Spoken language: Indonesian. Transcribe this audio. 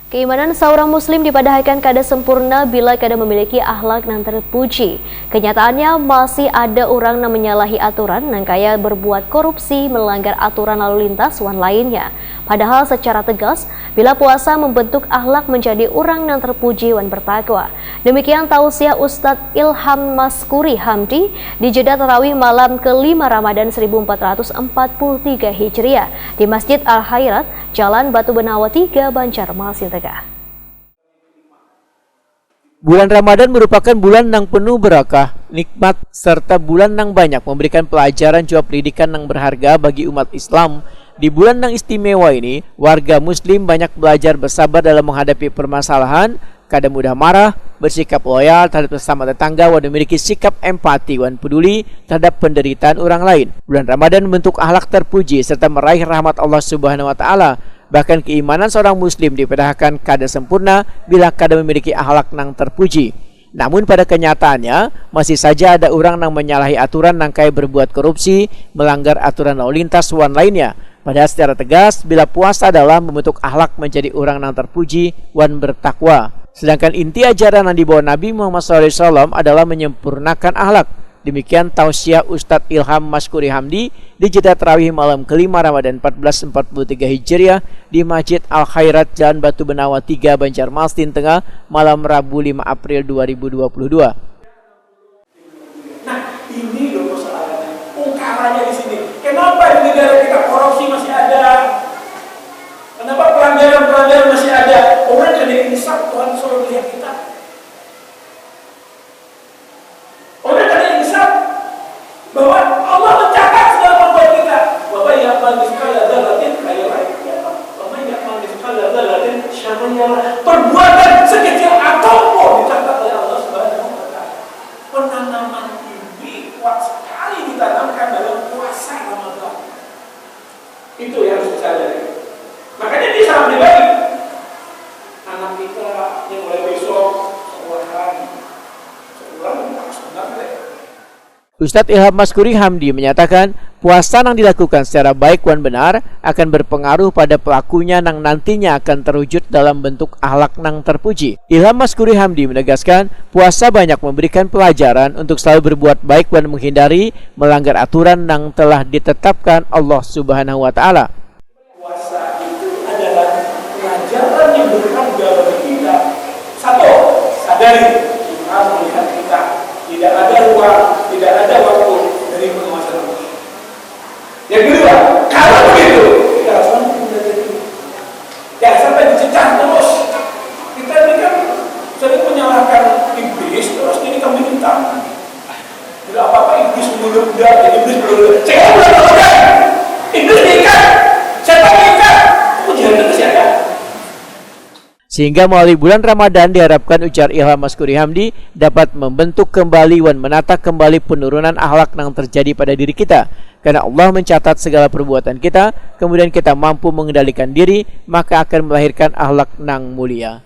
Keimanan seorang muslim dipadahkan kada sempurna bila kada memiliki akhlak yang terpuji. Kenyataannya masih ada orang yang menyalahi aturan dan kaya berbuat korupsi, melanggar aturan lalu lintas wan lainnya. Padahal secara tegas, bila puasa membentuk akhlak menjadi orang yang terpuji wan bertakwa. Demikian tausiah Ustadz Ilham Maskuri Hamdi di jeda tarawih malam ke-5 Ramadan 1443 Hijriah di Masjid Al-Khairat, Jalan Batu Benawa 3, Banjarmasin Tengah. Bulan Ramadan merupakan bulan yang penuh berkah, nikmat, serta bulan yang banyak memberikan pelajaran juga pendidikan yang berharga bagi umat Islam. Di bulan yang istimewa ini, warga muslim banyak belajar bersabar dalam menghadapi permasalahan, kada mudah marah, bersikap loyal terhadap sesama tetangga, dan memiliki sikap empati dan peduli terhadap penderitaan orang lain. Bulan Ramadan membentuk akhlak terpuji serta meraih rahmat Allah Subhanahu wa taala. Bahkan keimanan seorang muslim dipadahkan kada sempurna bila kada memiliki akhlak yang terpuji. Namun pada kenyataannya masih saja ada orang yang menyalahi aturan yang kaya berbuat korupsi, melanggar aturan lalu lintas wan lainnya. Padahal secara tegas bila puasa adalah membentuk akhlak menjadi orang yang terpuji wan bertakwa. Sedangkan inti ajaran yang dibawa Nabi Muhammad SAW adalah menyempurnakan akhlak. Demikian tausiah Ustadz Ilham Maskuri Hamdi di jeda tarawih malam ke-5 Ramadan 1443 Hijriah di Masjid Al-Khairat, Jalan Batu Benawa 3, Banjarmasin Tengah, malam Rabu 5 April 2022. Nah, ini loh persoalannya. Ungkarannya di sini. Kenapa di negara kita korupsi masih ada? Kenapa pelanggaran masih ada? Orang yang insaf, Tuhan suruh lihat kita. Orang yang insaf bahwa Allah mencatat segala perbuatan kita. Bapak yang mengizkala dzarratin khairan yarah, bapak yang mengizkala dzarratin syarran yarah. Perbuatan sekecil apapun dicatat oleh Allah Subhanahu wa taala. Penanaman ini kuat sekali ditanamkan dalam puasa Ramadan. Itu yang harus disadari. Makanya di saat pribadi, anak kita yang mulai besok Ustadz Ilham Maskuri Hamdi menyatakan puasa yang dilakukan secara baik dan benar akan berpengaruh pada pelakunya yang nantinya akan terwujud dalam bentuk akhlak yang terpuji. Ilham Maskuri Hamdi menegaskan puasa banyak memberikan pelajaran untuk selalu berbuat baik dan menghindari melanggar aturan yang telah ditetapkan Allah Subhanahu wa taala. Puasa itu adalah pelajaran yang berharga bagi kita. Satu, sadari Tuhan melihat kita. Tidak ada ruang, tidak ada waktu dari pengawasan Allah. Yang kedua, kalau begitu, kita harus mampu menjaga diri. Jangan sampai dicecah terus. Kita ini kan sering menyalahkan iblis, terus ini kambing hitam. Tidak apa-apa iblis muda-muda, iblis muda-muda. Saya belum tahu. Iblis diikat, setan diikat. Aku jangan tersiaga. Sehingga melalui bulan Ramadan diharapkan, ujar Ilham Maskuri Hamdi, dapat membentuk kembali dan menata kembali penurunan akhlak yang terjadi pada diri kita. Karena Allah mencatat segala perbuatan kita, kemudian kita mampu mengendalikan diri, maka akan melahirkan akhlak yang mulia.